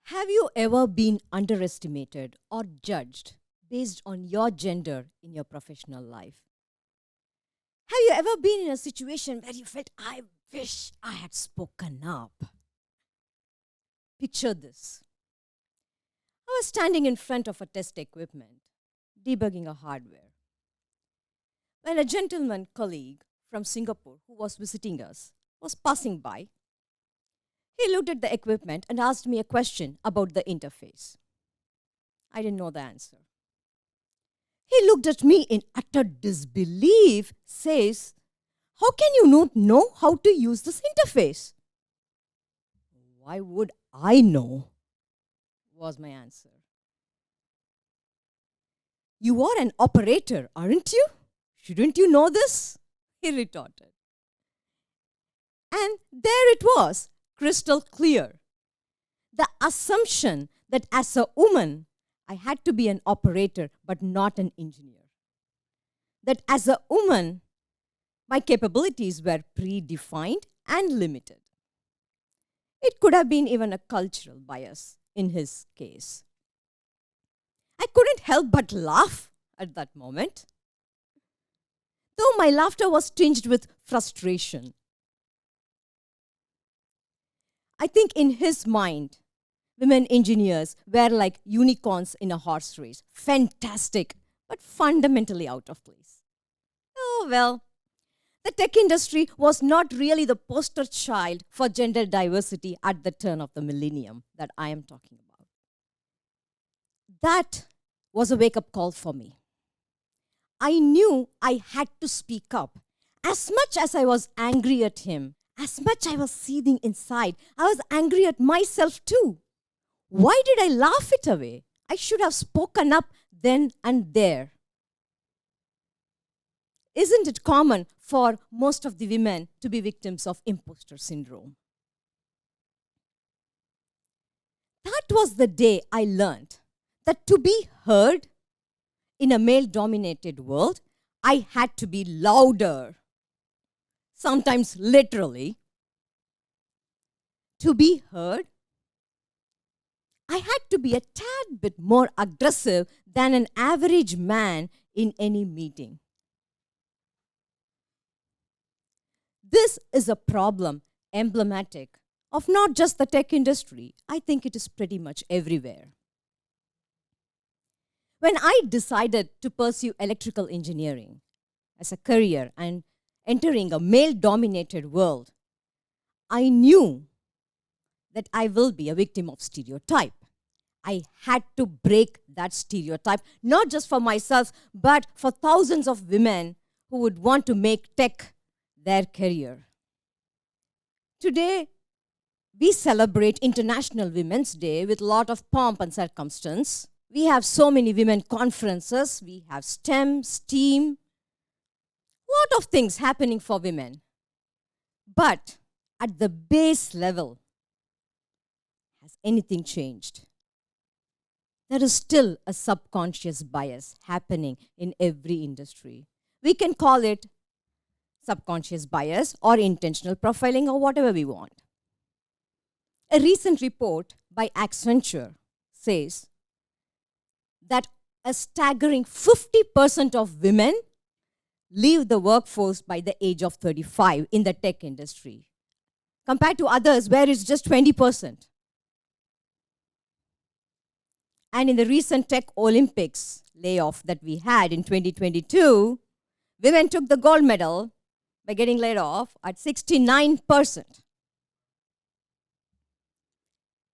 Have you ever been underestimated or judged based on your gender in your professional life? Have you ever been in a situation where you felt, I wish I had spoken up? Picture this. I was standing in front of a test equipment, debugging a hardware, when a gentleman colleague from Singapore who was visiting us was passing by. He looked at the equipment and asked me a question about the interface. I didn't know the answer. He looked at me in utter disbelief, says, "How can you not know how to use this interface?" "Why would I know?" was my answer. "You are an operator, aren't you? Shouldn't you know this?" he retorted. And there it was, crystal clear. The assumption that as a woman, I had to be an operator but not an engineer. That as a woman, my capabilities were predefined and limited. It could have been even a cultural bias in his case. I couldn't help but laugh at that moment, though my laughter was tinged with frustration. I think in his mind, women engineers were like unicorns in a horse race. Fantastic, but fundamentally out of place. Oh well, the tech industry was not really the poster child for gender diversity at the turn of the millennium that I am talking about. That was a wake-up call for me. I knew I had to speak up. As much as I was angry at him, as much I was seething inside, I was angry at myself too. Why did I laugh it away? I should have spoken up then and there. Isn't it common for most of the women to be victims of imposter syndrome? That was the day I learned that to be heard in a male-dominated world, I had to be louder, sometimes literally. To be heard, I had to be a tad bit more aggressive than an average man in any meeting. This is a problem emblematic of not just the tech industry. I think it is pretty much everywhere. When I decided to pursue electrical engineering as a career and entering a male-dominated world, I knew that I will be a victim of stereotype. I had to break that stereotype, not just for myself, but for thousands of women who would want to make tech their career. Today, we celebrate International Women's Day with a lot of pomp and circumstance. We have so many women conferences. We have STEM, STEAM, lot of things happening for women. But at the base level, has anything changed? There is still a subconscious bias happening in every industry. We can call it subconscious bias or intentional profiling or whatever we want. A recent report by Accenture says that a staggering 50% of women leave the workforce by the age of 35 in the tech industry, compared to others where it's just 20%. And in the recent tech Olympics layoff that we had in 2022, women took the gold medal by getting laid off at 69%.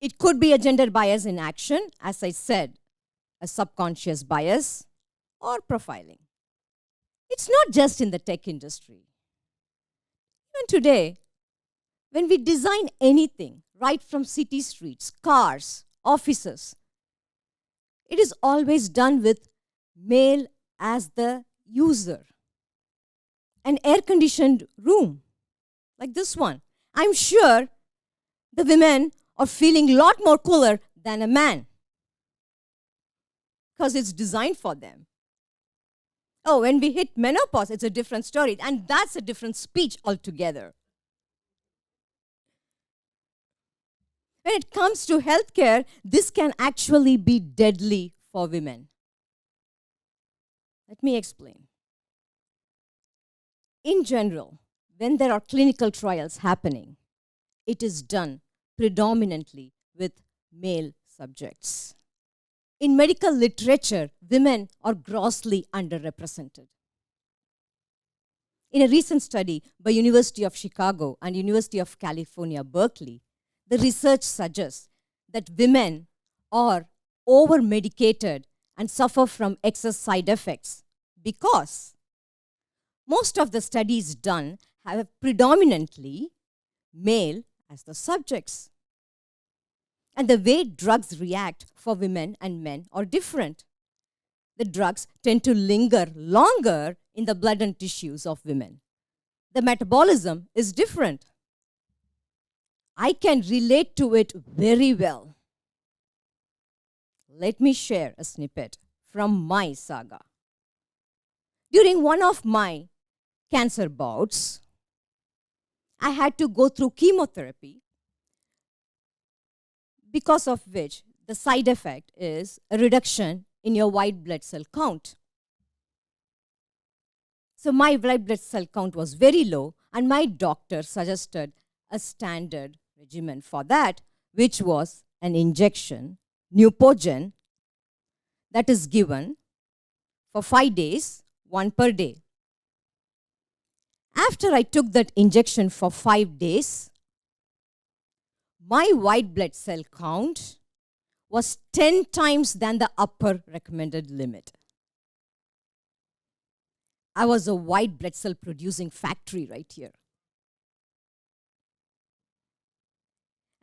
It could be a gender bias in action, as I said, a subconscious bias or profiling. It's not just in the tech industry. Even today, when we design anything, right from city streets, cars, offices, it is always done with male as the user. An air-conditioned room, like this one. I'm sure the women are feeling a lot more cooler than a man because it's designed for them. Oh, when we hit menopause, it's a different story, and that's a different speech altogether. When it comes to healthcare, this can actually be deadly for women. Let me explain. In general, when there are clinical trials happening, it is done predominantly with male subjects. In medical literature, women are grossly underrepresented. In a recent study by University of Chicago and University of California, Berkeley, the research suggests that women are over-medicated and suffer from excess side effects because most of the studies done have predominantly male as the subjects. And the way drugs react for women and men are different. The drugs tend to linger longer in the blood and tissues of women. The metabolism is different. I can relate to it very well. Let me share a snippet from my saga. During one of my cancer bouts, I had to go through chemotherapy, because of which the side effect is a reduction in your white blood cell count. So my white blood cell count was very low, and my doctor suggested a standard regimen for that, which was an injection, Neupogen, that is given for 5 days, one per day. After I took that injection for 5 days, my white blood cell count was 10 times than the upper recommended limit. I was a white blood cell producing factory right here.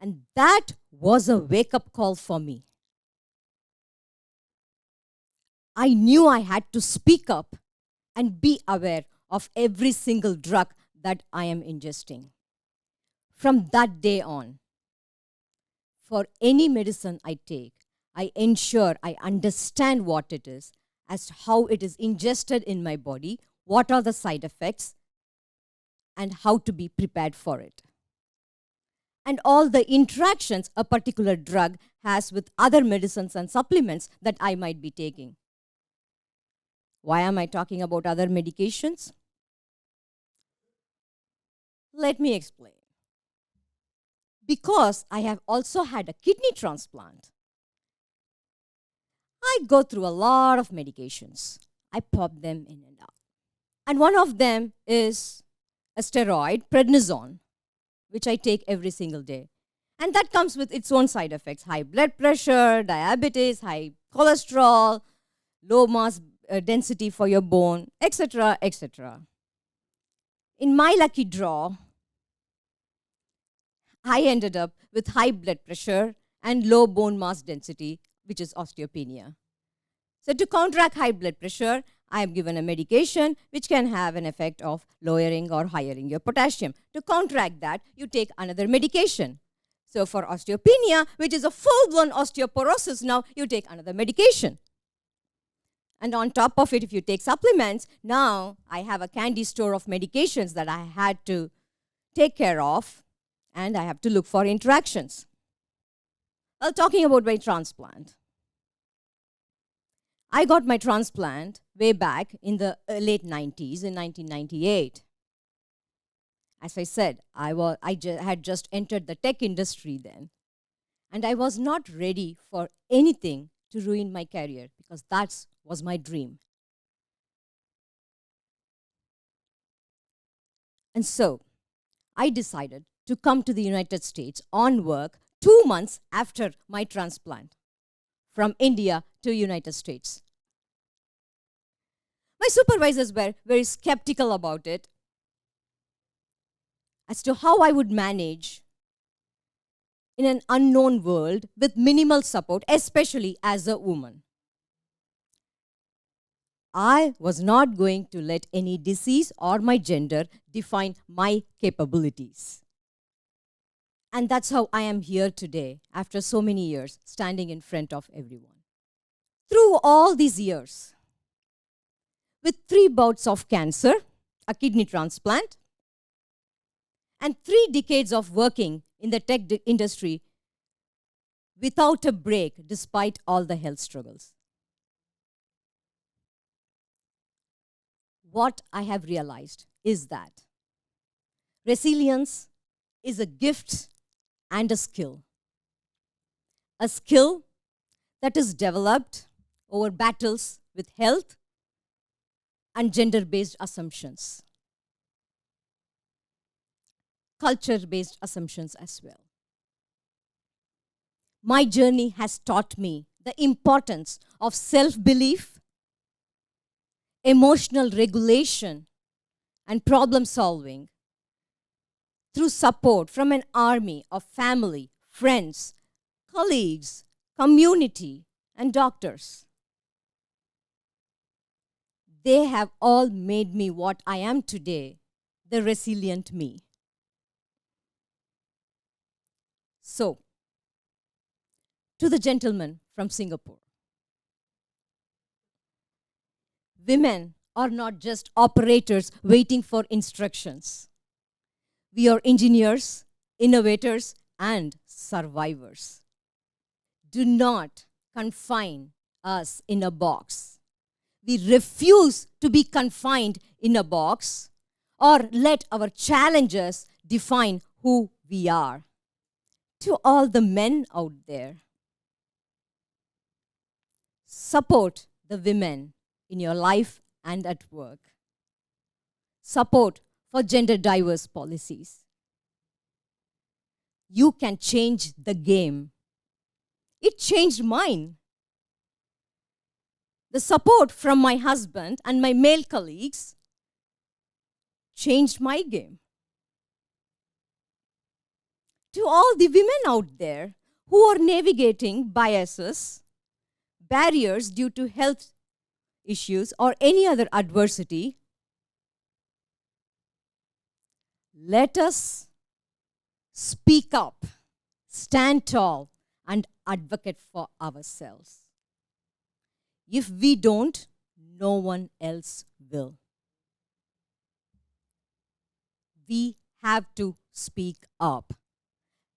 And that was a wake-up call for me. I knew I had to speak up and be aware of every single drug that I am ingesting. From that day on, for any medicine I take, I ensure I understand what it is, as to how it is ingested in my body, what are the side effects, and how to be prepared for it. And all the interactions a particular drug has with other medicines and supplements that I might be taking. Why am I talking about other medications? Let me explain. Because I have also had a kidney transplant, I go through a lot of medications. I pop them in and out. And one of them is a steroid, prednisone, which I take every single day. And that comes with its own side effects: high blood pressure, diabetes, high cholesterol, low mass density for your bone, etc., etc. In my lucky draw, I ended up with high blood pressure and low bone mass density, which is osteopenia. So to counteract high blood pressure, I am given a medication which can have an effect of lowering or highering your potassium. To counteract that, you take another medication. So for osteopenia, which is a full-blown osteoporosis, now you take another medication. And on top of it, if you take supplements, now I have a candy store of medications that I had to take care of, and I have to look for interactions. Well, talking about my transplant. I got my transplant way back in the late 90s, in 1998. As I said, I had just entered the tech industry then, and I was not ready for anything to ruin my career, because that was my dream. And so I decided to come to the United States on work 2 months after my transplant, from India to United States. My supervisors were very skeptical about it, as to how I would manage in an unknown world with minimal support, especially as a woman. I was not going to let any disease or my gender define my capabilities. And that's how I am here today, after so many years, standing in front of everyone. Through all these years, with 3 bouts of cancer, a kidney transplant, and 3 decades of working in the tech industry without a break despite all the health struggles. What I have realized is that resilience is a gift and a skill. A skill that is developed over battles with health and gender-based assumptions, culture-based assumptions as well. My journey has taught me the importance of self-belief, emotional regulation, and problem solving through support from an army of family, friends, colleagues, community, and doctors. They have all made me what I am today, the resilient me. So, to the gentleman from Singapore, women are not just operators waiting for instructions. We are engineers, innovators, and survivors. Do not confine us in a box. We refuse to be confined in a box or let our challenges define who we are. To all the men out there, support the women in your life and at work. Support for gender diverse policies. You can change the game. It changed mine. The support from my husband and my male colleagues changed my game. To all the women out there who are navigating biases, barriers due to health issues or any other adversity, let us speak up, stand tall, and advocate for ourselves. If we don't, no one else will. We have to speak up.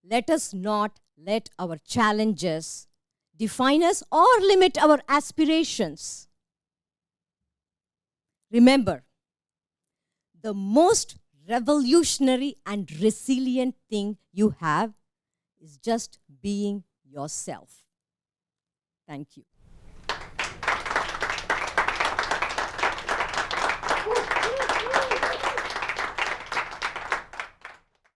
Let us not let our challenges define us or limit our aspirations. Remember, the most revolutionary and resilient thing you have is just being yourself. Thank you.